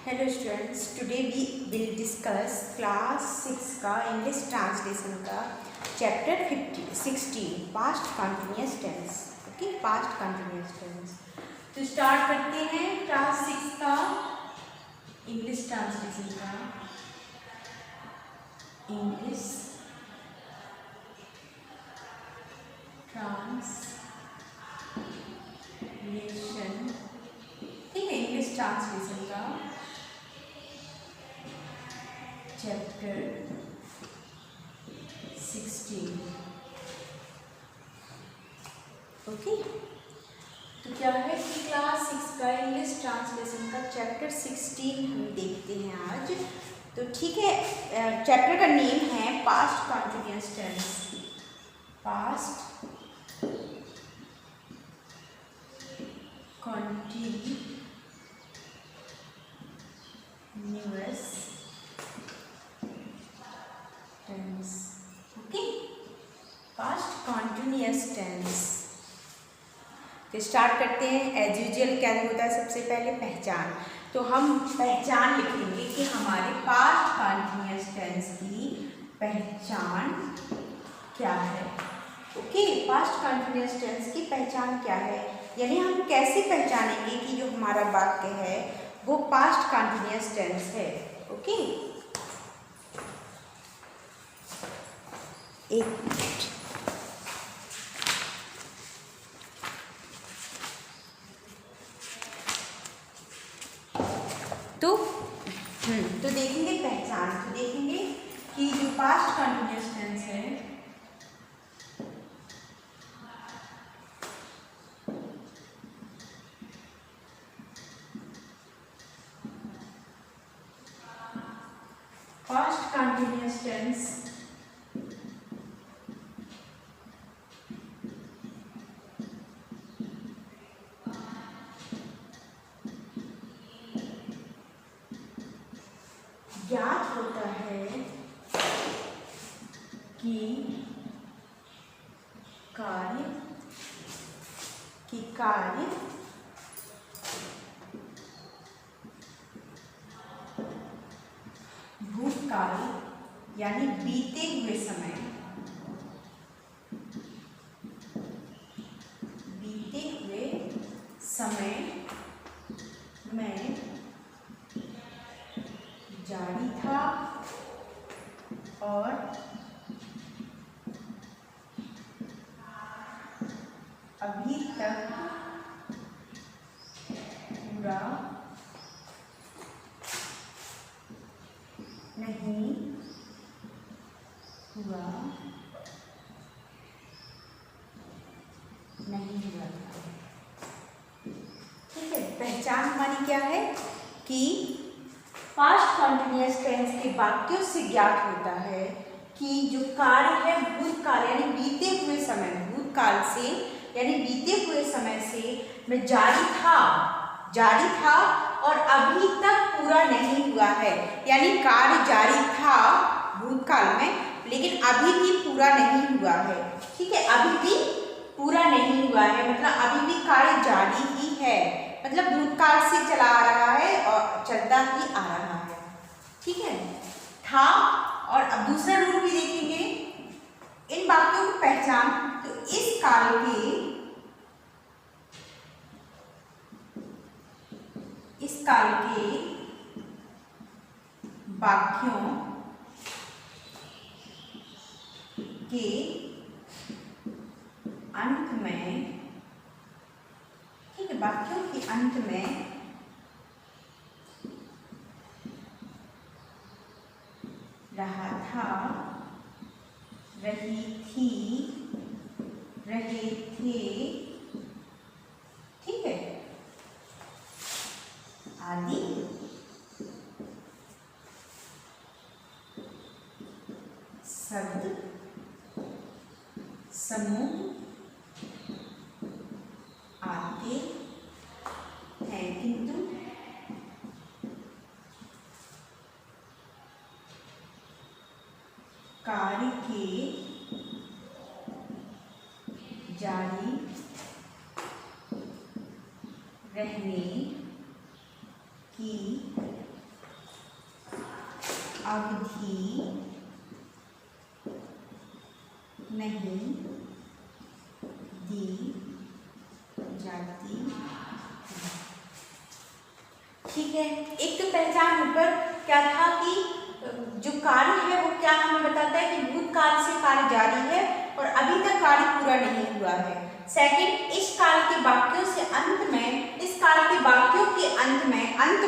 Hello students, today we will discuss class 6 का English translation का chapter 16 past continuous tense. Okay, past continuous tense. तो start करते हैं class 6 का English translation का। इंग्लिश ट्रांसलेशन, ठीक है, इंग्लिश ट्रांसलेशन का चैप्टर 16। ओके, तो क्या है कि क्लास 6 का इंग्लिश ट्रांसलेशन का चैप्टर 16 हम देखते हैं आज। तो ठीक है, चैप्टर का नेम है past continuous tense. Past continuous tense. Okay, past continuous tense. तो स्टार्ट करते हैं। एज यूजुअल क्या होता है, सबसे पहले पहचान। तो हम पहचान लिखेंगे कि हमारे पास्ट कंटिन्यूअस टेंस की पहचान क्या है। ओके, पास्ट कंटिन्यूअस टेंस की पहचान क्या है, यानी हम कैसे पहचानेंगे कि जो हमारा वाक्य है वो पास्ट कंटिन्यूअस टेंस है। ओके, एक मिनट। तो देखेंगे पहचान। तो देखेंगे कि जो पास्ट कंटिन्यूअस टेंस है पास्ट कंटिन्यूअस टेंस ज्ञात होता है कि कार्य भूतकाल यानी बीते हुए समय में जारी था और अभी तक पूरा नहीं हुआ था। ठीक है, पहचान हमारी क्या है कि पास्ट कंटिन्यूअस टेंस के वाक्यों से ज्ञात होता है कि जो कार्य है भूतकाल यानी बीते हुए समय, भूतकाल से यानी बीते हुए समय से में जारी था और अभी तक पूरा नहीं हुआ है। यानी कार्य जारी था भूतकाल में, लेकिन अभी भी पूरा नहीं हुआ है। ठीक है, अभी भी पूरा नहीं हुआ है, मतलब अभी भी कार्य जारी ही है, मतलब भूतकाल से चला आ रहा है और चलता ही आ रहा है। ठीक है, था। और अब दूसरा रूल भी देखेंगे इन वाक्यों की पहचान। तो इस काल के वाक्यों के अंत में, ठीक है, वाक्यों के अंत में रहा था, रही थी, रहे थे, ठीक है, आदि शब्द समूह आते हैं, किंतु कार्य के जारी रहने की अवधि नहीं दी जाती। ठीक है, एक तो पहचान ऊपर क्या था कि जो कार्य है वो क्या हमें बताता है कि भूतकाल से कार्य जारी है और अभी तक कार्य पूरा नहीं हुआ है। सेकंड, इस काल के वाक्यों से अंत में, इस काल के वाक्यों के अंत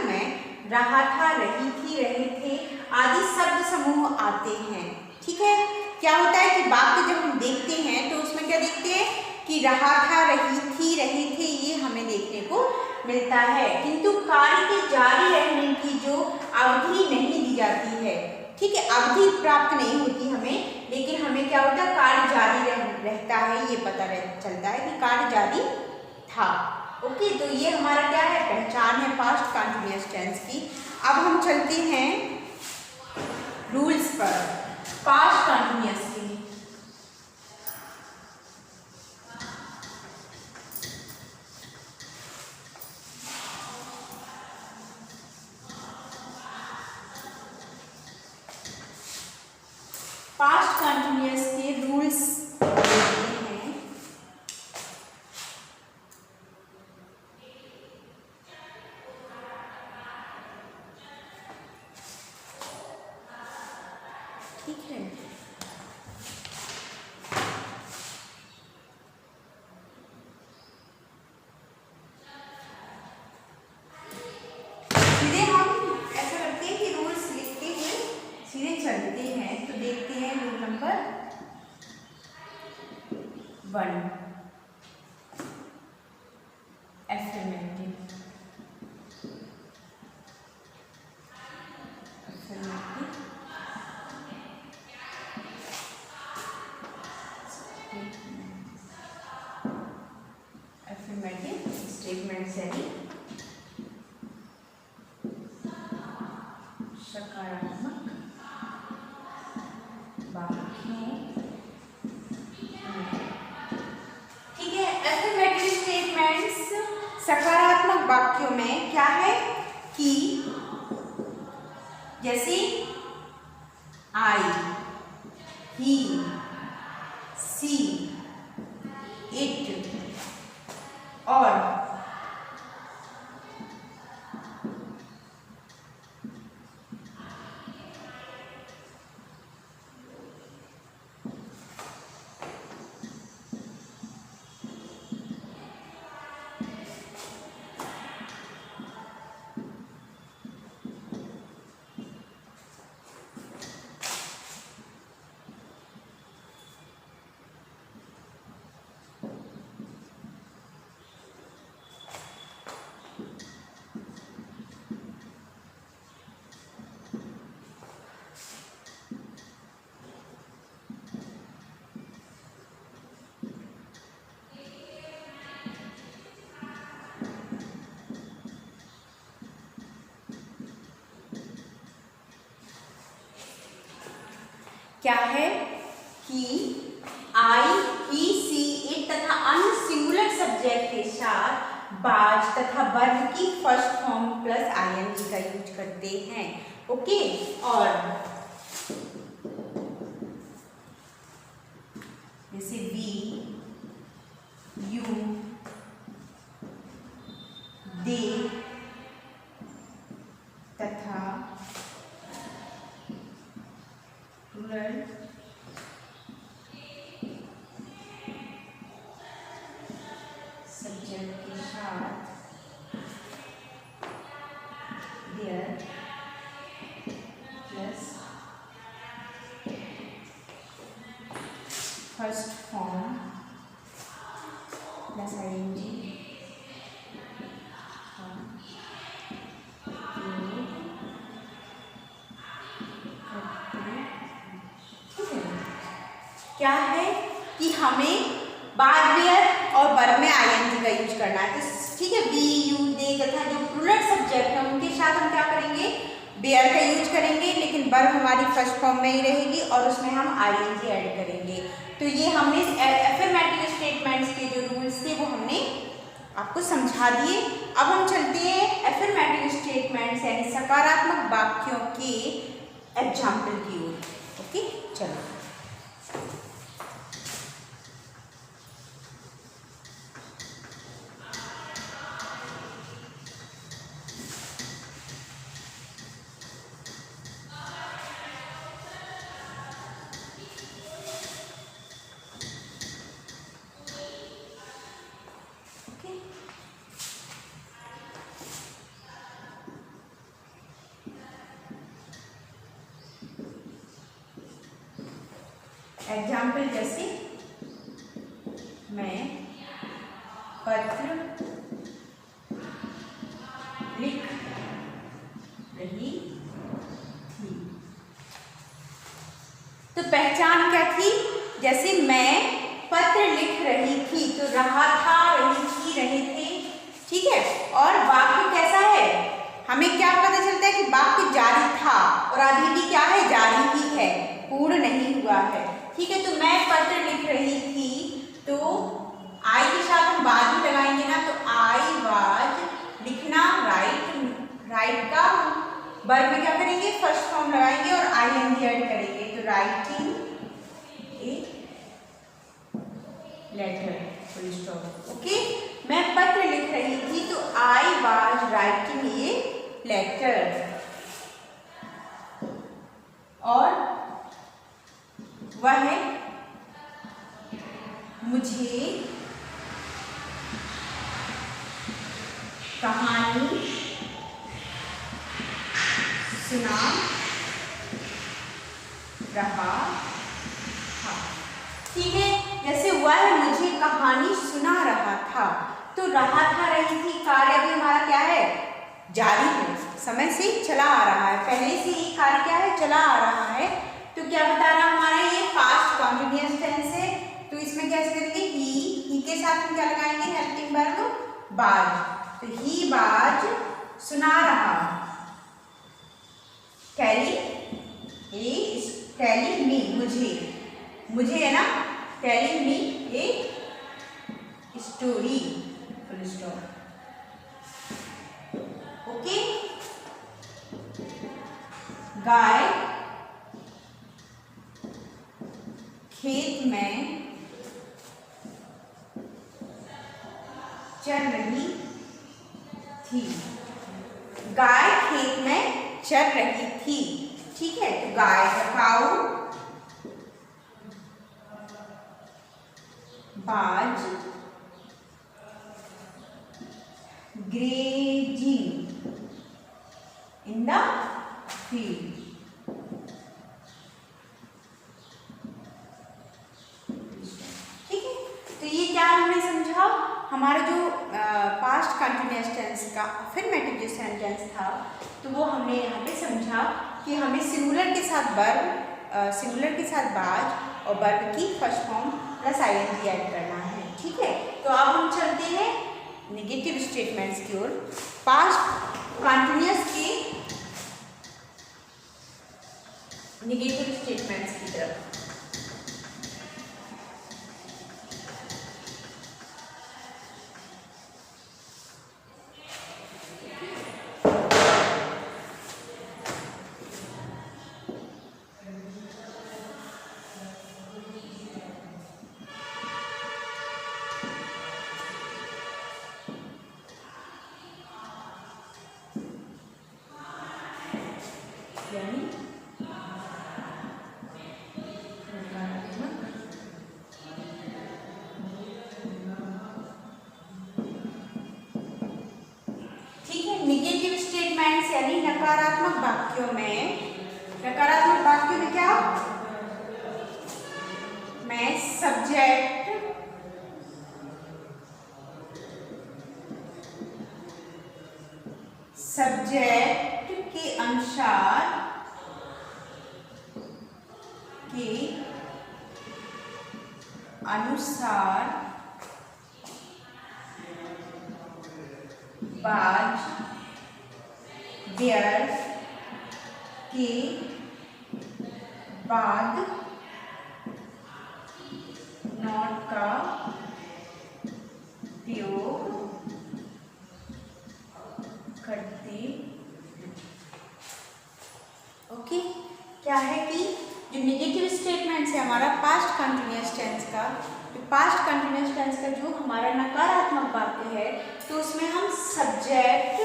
में रहा था, रही थी, रहे थे आदि शब्द समूह आते हैं। ठीक है, क्या होता है कि वाक्य जब हम देखते हैं तो उसमें क्या देखते हैं कि रहा था, रही थी, रहे थे, ये हमें देखने को मिलता है, किंतु कार्य के जारी रहने की जो अवधि नहीं दी जाती है। ठीक है, अवधि प्राप्त नहीं होती हमें, लेकिन हमें क्या होता है, कार्य जारी रहता है, ये पता चलता है कि कार्य जारी था। ओके, तो ये हमारा क्या है, पहचान है पास्ट कंटिन्यूअस टेंस की। अब हम चलते हैं रूल्स पर पास्ट कंटिन्यूअस के। पास्ट कंटिन्यूअस के रूल्स हैं। ठीक है, सीधे हम ऐसा करते हैं कि रूल्स लिखते हैं, सीधे चलते हैं। तो देखते हैं rule number 1, affirmative. Affirmative statement से ही सकारात्मक वाक्यों। ठीक है, एफर्मेटिव स्टेटमेंट्स सकारात्मक वाक्यों में क्या है कि जैसे आई, ही, सी, इट और क्या है कि आई, ही, सी, इट तथा अन्य सिंगुलर सब्जेक्ट के साथ बाज तथा वर्ब की फर्स्ट फॉर्म प्लस आईएनजी का यूज करते हैं। ओके, और जैसे वी, यू, दे तथा प्लूरल सब्जेक्ट के साथ there plus first form plus ING क्या है कि हमें बाद में और वर्ब में आईएनजी का यूज करना है। तो ठीक है, बी, यू, दे तथा जो प्लूरल सब्जेक्ट है उनके साथ हम क्या करेंगे, बेयर का यूज करेंगे, लेकिन वर्ब हमारी फर्स्ट फॉर्म में ही रहेगी और उसमें हम आईएनजी ऐड करेंगे। तो ये हमने एफर्मेटिव स्टेटमेंट्स के जो रूल्स थे वो हमने आपको समझा दिए। अब हम चलते हैं एफर्मेटिव स्टेटमेंट्स यानी सकारात्मक वाक्यों के एग्जाम्पल की ओर। ओके, चलो। एग्जाम्पल जैसे मैं पत्र लिख रही थी। तो पहचान क्या थी? जैसे मैं पत्र लिख रही थी, तो रहा था, रही थी, रहे थे, ठीक है। और वाक्य कैसा है? हमें क्या पता चलता है कि वाक्य जारी था, और अभी भी क्या है? जारी ही है, पूर्ण नहीं हुआ है, ठीक है। तो मैं पत्र लिख रही थी, तो आई के साथ हम बाद में लगाएंगे ना, तो आई वाज लिखना, राइट का वर्ब में क्या करेंगे? फर्स्ट फॉर्म लगाएंगे और आईएनजी ऐड करेंगे, तो writing a letter, full stop. Okay, मैं पत्र लिख रही थी, तो I was writing a letter. और वह मुझे कहानी सुना रहा था, ठीक है। जैसे वह मुझे कहानी सुना रहा था, तो रहा था, रही थी, कार्य भी हमारा क्या है? जारी है, समय से चला आ रहा है, पहले से ही कार्य क्या है? चला आ रहा है। तो क्या बता रहा हमारा? ये पास्ट कॉन्टिन्यूअस टेंस है, तो इसमें कैसे करेंगे? ही के साथ हम क्या लगाएंगे? हेल्पिंग वर्ब बाज, तो ही बाज सुना रहा, टेलिंग मी, मुझे है ना, telling me a story, full stop. Okay, गाय खेत में चल रही थी, गाय खेत में चल रही थी, ठीक है। तो गाय का काऊ, बाज ग्रेजिंग इन द फील्ड, ठीक है। तो ये क्या हमने समझा? हमारा जो पास्ट कंटिन्यूअस टेंस का अफर्मेटिव जो सेंटेंस था, तो वो हमने यहाँ पे समझा कि हमें सिंगुलर के साथ वर्ब, सिंगुलर के साथ बाज और वर्ब की first form plus ING add करना है, ठीक है। तो अब हम चलते हैं नेगेटिव स्टेटमेंट्स की ओर, पास्ट कंटिन्यूअस के नेगेटिव स्टेटमेंट्स की तरफ। नेगेटिव स्टेटमेंट्स यानी नकारात्मक वाक्यों में, नकारात्मक वाक्यों में क्या? मैं सब्जेक्ट के अनुसार बाज देयर के बाद नॉट का प्रयोग करते। ओके, क्या है कि जो नेगेटिव स्टेटमेंट्स है हमारा पास्ट कंटिन्यूअस टेंस का, जो पास्ट कंटिन्यूअस टेंस का जो हमारा नकारात्मक वाक्य है, तो उसमें हम सब्जेक्ट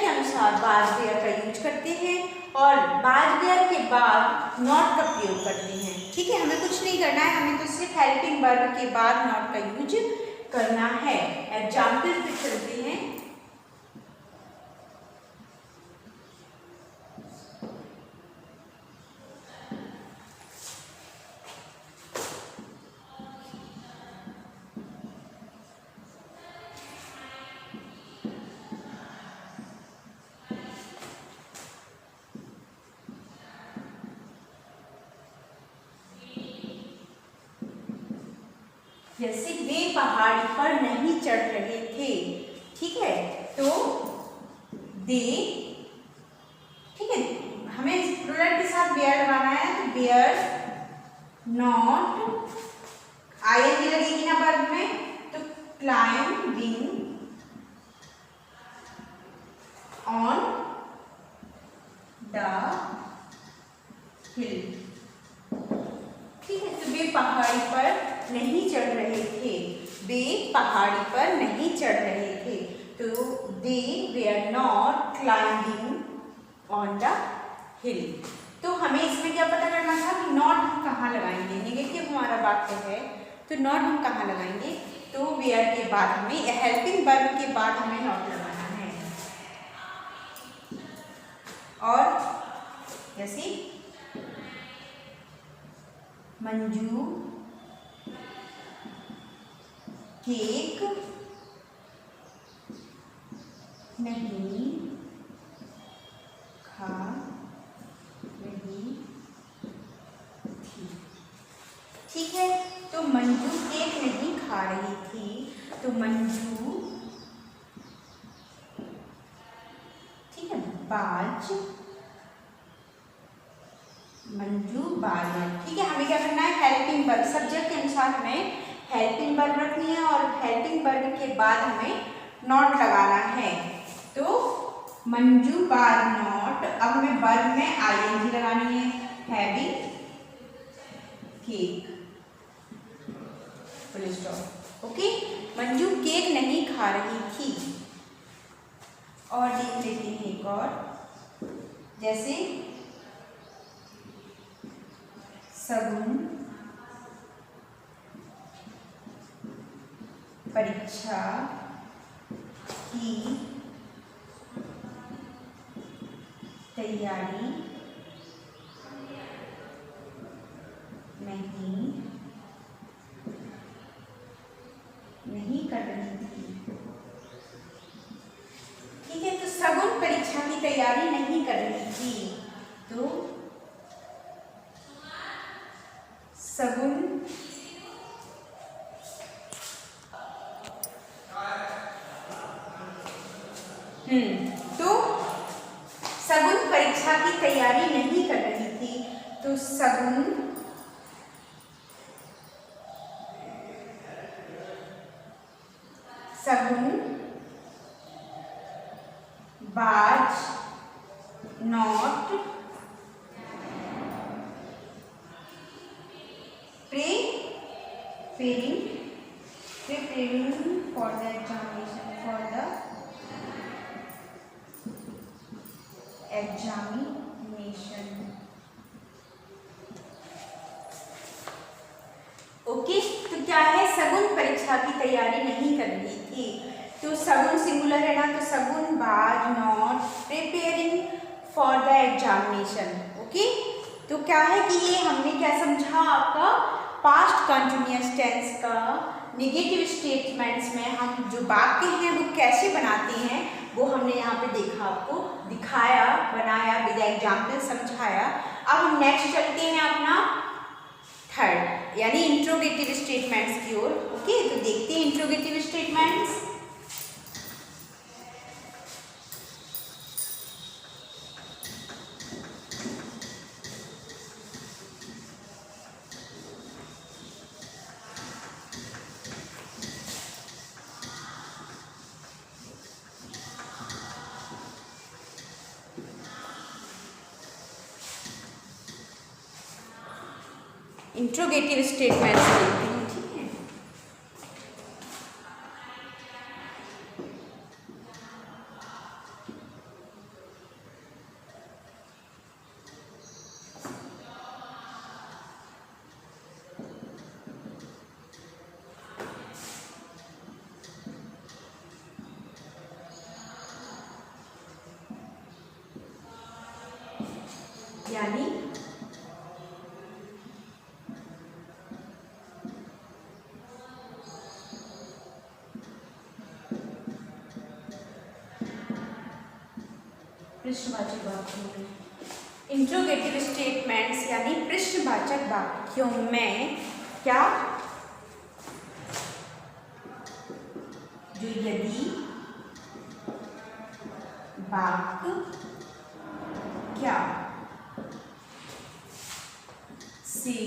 के अनुसार वाज वेयर का यूज करते हैं और वाज वेयर के बाद नॉट का प्रयोग करते हैं। ठीक है, हमें कुछ नहीं करना है, हमें तो सिर्फ हेल्पिंग वर्ब के बाद नॉट का यूज करना है। एग्जाम्पल पे चलते हैं। जैसे वे पहाड़ी पर नहीं चढ़ रहे थे। ठीक है, तो दे, ठीक है, हमें प्लूरल के साथ बेयर लगाना है, तो बेयर नॉट आईएनजी लगेगी ना वर्ब में, तो क्लाइंबिंग ऑन द हिल। ठीक है, तो वे पहाड़ी पर नहीं चढ़ रहे थे, वे पहाड़ी पर नहीं चढ़ रहे थे, तो they were not climbing on the hill. तो हमें इसमें क्या पता करना था कि नॉट हम कहाँ लगाएंगे, नेगेटिव हमारा वाक्य है तो नॉट हम कहाँ लगाएंगे, तो वेयर के बाद हमें हेल्पिंग वर्ब के बाद हमें नॉट लगाना है। और जैसे मंजू केक नहीं खा रही थी। ठीक है, तो मंजू केक नहीं खा रही थी, तो मंजू, ठीक है, मंजू बाज। ठीक है, हमें क्या करना है, हेल्पिंग वर्ब, सब्जेक्ट के अनुसार हमें हेल्पिंग वर्ब रखनी है और हेल्पिंग वर्ब के बाद हमें नॉट लगाना है। तो मंजू बाज नॉट, अब हमें वर्ब में आईएनजी लगानी है, having cake, full stop. Okay, Manju cake नहीं खा रही थी। और देख लेते हैं एक और, जैसे सगुन परीक्षा की तैयारी नहीं कर रही थी। ठीक है, तो सगुन परीक्षा की तैयारी नहीं कर रही थी, तो सगुन तो सगुन परीक्षा की तैयारी नहीं कर रही थी, तो सगुन was not preparing for the examination। Okay, तो क्या है, सगुन परीक्षा की तैयारी नहीं कर रही थी, तो सगुन सिंगुलर है ना, तो सगुन was not preparing for the examination. Okay, तो क्या है कि ये हमने क्या समझा, आपका पास्ट कंटिन्यूअस टेंस का नेगेटिव स्टेटमेंट्स में हम जो वाक्य हैं वो कैसे बनाते हैं वो हमने यहाँ पे देखा, आपको दिखाया, बनाया, विद एग्जाम्पल समझाया। अब हम नेक्स्ट चलते हैं अपना थर्ड यानी इंट्रोगेटिव स्टेटमेंट्स की ओर। ओके, तो देखते हैं इंट्रोगेटिव स्टेटमेंट्स। इंट्रोगेटिव स्टेटमेंट्स लिखते हैं, ठीक है। यानी प्रश्नवाचक वाक्यों में, इंट्रोगेटिव स्टेटमेंट्स यानी प्रश्नवाचक वाक्यों में क्या, जो यदि वाक्य क्या से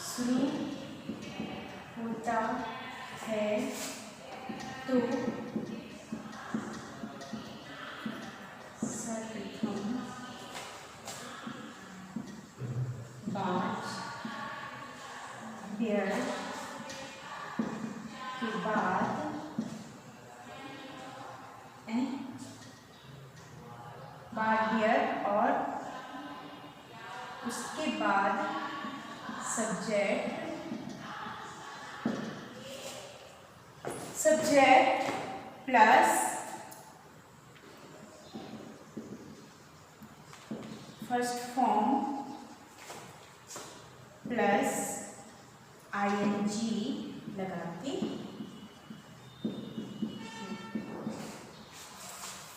शुरू होता है तो सर्वप्रथम बाज बियर के बाद और उसके बाद subject plus first form plus ING लगा के,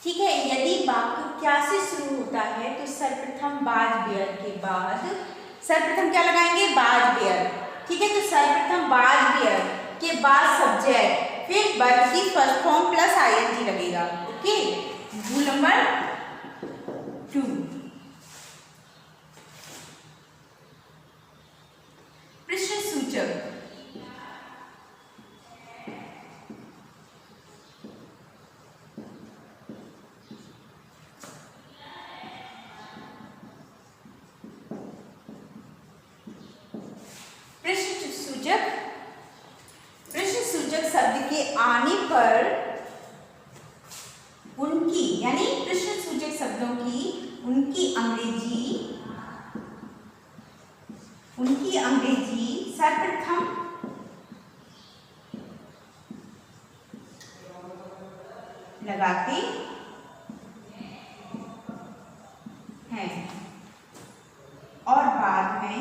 ठीक है। यदि वाक्य क्या से शुरू होता है तो सर्वप्रथम बाज बेयर के बाद, सर्वप्रथम क्या लगाएंगे, बाज बेयर, ठीक है। तो सर्वप्रथम बाज बेयर के बाद सब्जेक्ट, फिर वर्ब की फर्स्ट फॉर्म प्लस आईएनजी लगेगा, ओके। रूल नंबर 2, प्रश्न सूचक, प्रश्न सूचक शब्द के आने पर उनकी, यानी प्रश्न सूचक शब्दों की उनकी अंग्रेजी सर्वप्रथम लगाते हैं और बाद में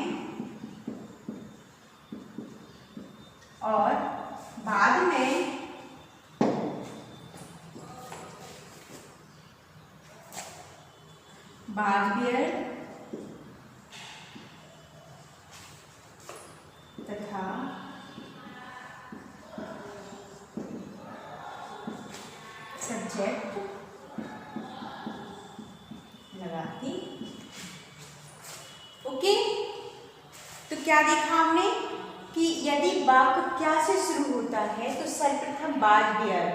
बाज बियर तथा सब्जेक्ट लगाती, ओके। तो क्या देखा हमने कि यदि वाक्य क्या से शुरू होता है तो सर्वप्रथम बाज बियर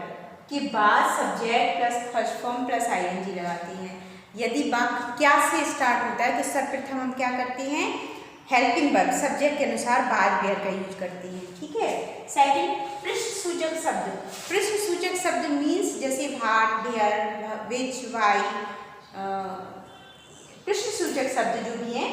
के बाद subject plus first form plus ING लगाती हैं। यदि वाक्य क्या से स्टार्ट होता है तो सर्वप्रथम हम क्या करते हैं, हेल्पिंग वर्ब सब्जेक्ट के अनुसार बाज बियर का यूज करते हैं, ठीक है। सेकंड, प्रश्न सूचक शब्द, प्रश्न सूचक शब्द मीन्स जैसे व्हाट, वेयर, विच, व्हाई, प्रश्न सूचक शब्द जो भी हैं,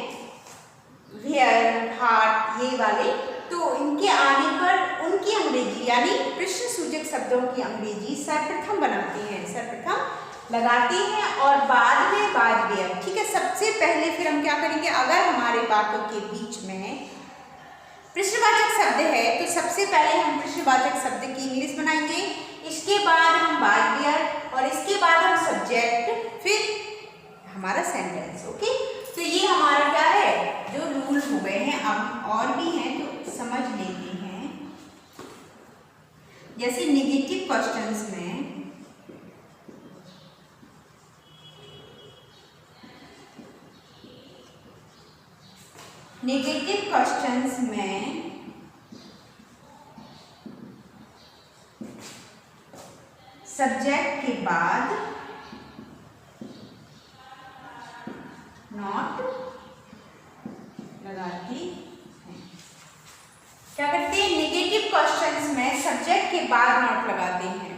वेयर, हार्ट, ये वाले, तो इनके आने पर उनकी अंग्रेजी यानी प्रश्न सूचक शब्दों की अंग्रेजी सर्वप्रथम बनाते हैं, सर्वप्रथम लगाते हैं और बाद में बाज बियर, ठीक है। सबसे पहले फिर हम क्या करेंगे, अगर हमारे वाक्यों के बीच में प्रश्नवाचक शब्द है तो सबसे पहले हम प्रश्नवाचक शब्द की इंग्लिश बनाएंगे, इसके बाद हम बाज बियर और इसके बाद हम सब्जेक्ट, फिर हमारा सेंटेंस, ओके। तो ये हमारा क्या है, जो रूल हो गए हैं। अब और भी हैं तो समझ लेते हैं। जैसे नेगेटिव क्वेश्चंस में सब्जेक्ट के बाद नॉट लगाती हैं। क्या करते हैं, नेगेटिव क्वेश्चंस में सब्जेक्ट के बाद नॉट लगाते हैं।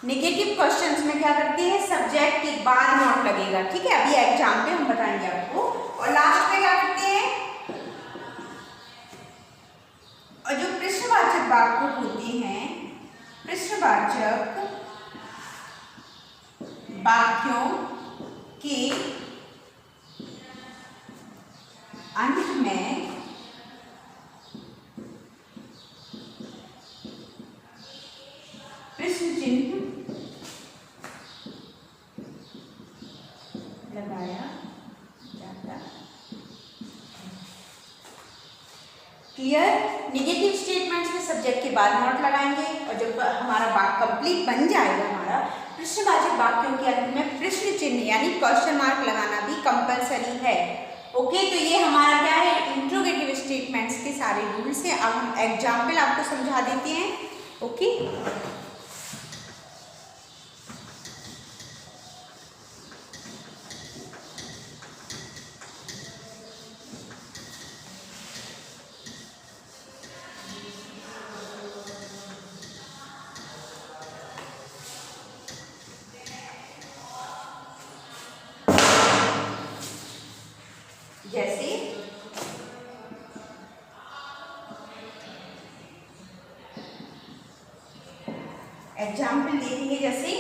नेगेटिव क्वेश्चंस में क्या करते हैं, सब्जेक्ट के बाद नॉट लगेगा। ठीक है, अभी एग्जाम पे हम बताएंगे आपको। और लास्ट में क्या करते हैं, और जो प्रश्नवाचक वाक्य होते हैं, प्रश्नवाचक वाक्यों के अंत में प्रश्न चिन्ह लगाया जाता है। क्लियर। नेगेटिव स्टेटमेंट्स में सब्जेक्ट के बाद नॉट लगाएंगे और जब हमारा वाक्य कंप्लीट बन जाएगा, हमारा प्रश्नवाचक वाक्यों के अंत में प्रश्न चिन्ह यानी क्वेश्चन मार्क लगाना भी कंपलसरी है। ओके, तो ये हमारा क्या है, इंट्रोगेटिव स्टेटमेंट्स के सारे रूल्स हैं। अब हम एग्जाम्पल आपको समझा देते हैं। ओके, जैसे एग्जाम्पल देखेंगे, जैसे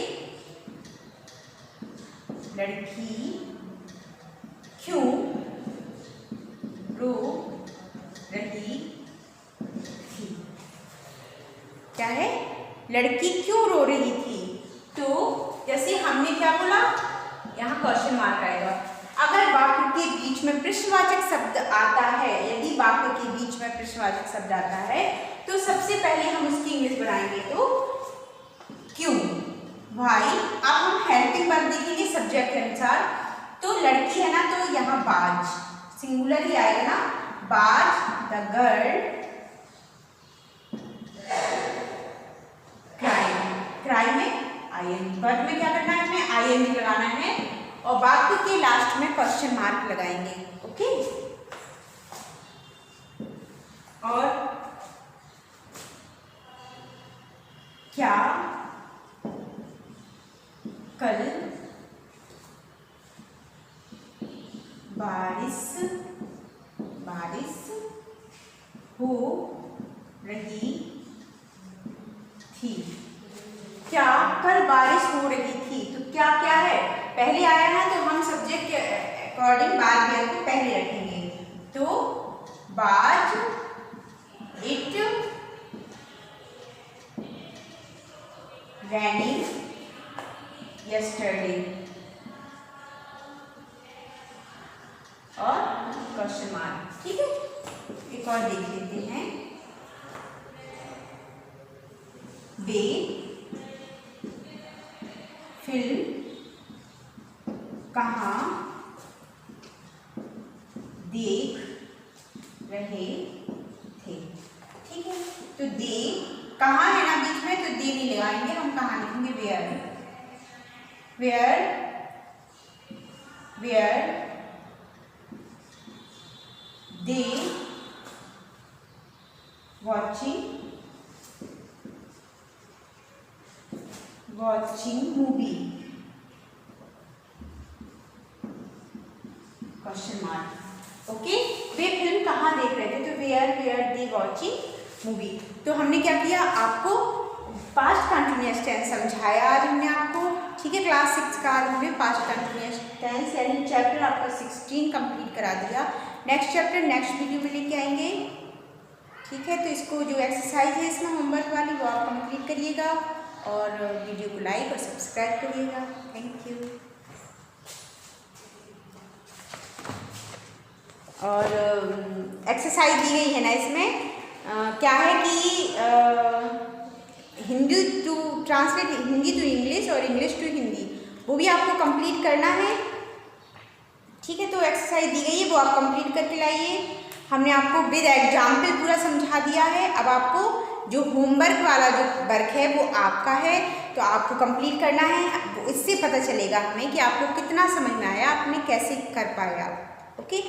लड़की क्यों रो रही थी। क्या है, लड़की क्यों रो रही थी। तो जैसे हमने क्या बोला, यहाँ क्वेश्चन मार्क आएगा। अगर वाक्य के बीच में प्रश्नवाचक शब्द आता है, यदि वाक्य के बीच में प्रश्नवाचक शब्द आता है तो सबसे पहले हम उसकी इंग्लिश बनाएंगे, तो क्यों। भाई, अब हम हेल्पिंग वर्ब देखेंगे सब्जेक्ट के अनुसार। तो लड़की है ना, तो यहाँ बाज सिंगुलर ही आएगा ना, was the girl crying. Cry में आईएनजी, वर्ब में क्या करना है, हमें आईएनजी लगाना है और वाक्य के लास्ट में क्वेश्चन मार्क लगाएंगे। ओके, और क्या कल बारिश हो रही थी। क्या कल बारिश हो रही थी, तो क्या क्या है, पहले आया ना, तो हम सब्जेक्ट के अकॉर्डिंग बाद में को पहले रखेंगे। तो बाज इट रैनिंग यस्टरडे और क्वेश्चन मार्क। ठीक है, एक और देख लेते हैं। वे फिल्म कहाँ देख रहे थे। ठीक है, तो दे कहाँ है ना बीच में, तो दे नहीं लगाएंगे, हम कहाँ लिखेंगे, where. Where they watching movie, question mark. Okay, वे फिल्म कहाँ देख रहे थे, तो वेयर दे वॉचिंग मूवी। तो हमने क्या किया, आपको पास्ट कंटिन्यूअस टेंस समझाया आज हमने आपको। ठीक है, क्लास 6 का आज हमने पास्ट कंटिन्यूअस टेंस यानी चैप्टर आपका 16 कंप्लीट करा दिया। नेक्स्ट चैप्टर नेक्स्ट वीडियो में लेके आएंगे। ठीक है, तो इसको जो एक्सरसाइज है इसमें होमवर्क वाली, वो आप कंप्लीट करिएगा और वीडियो को लाइक और सब्सक्राइब करिएगा। Thank you. और एक्सरसाइज दी गई है ना इसमें, क्या है कि Hindi to translate Hindi to English और इंग्लिश टू हिंदी, वो भी आपको कंप्लीट करना है। ठीक है, तो एक्सरसाइज दी गई है, वो आप कंप्लीट करके लाइए। हमने आपको विद एग्जाम्पल पूरा समझा दिया है। अब आपको जो होमवर्क वाला जो वर्क है वो आपका है, तो आपको कंप्लीट करना है। इससे पता चलेगा हमें कि आपको कितना समझ में आया, आपने कैसे कर पाए आप। ओके।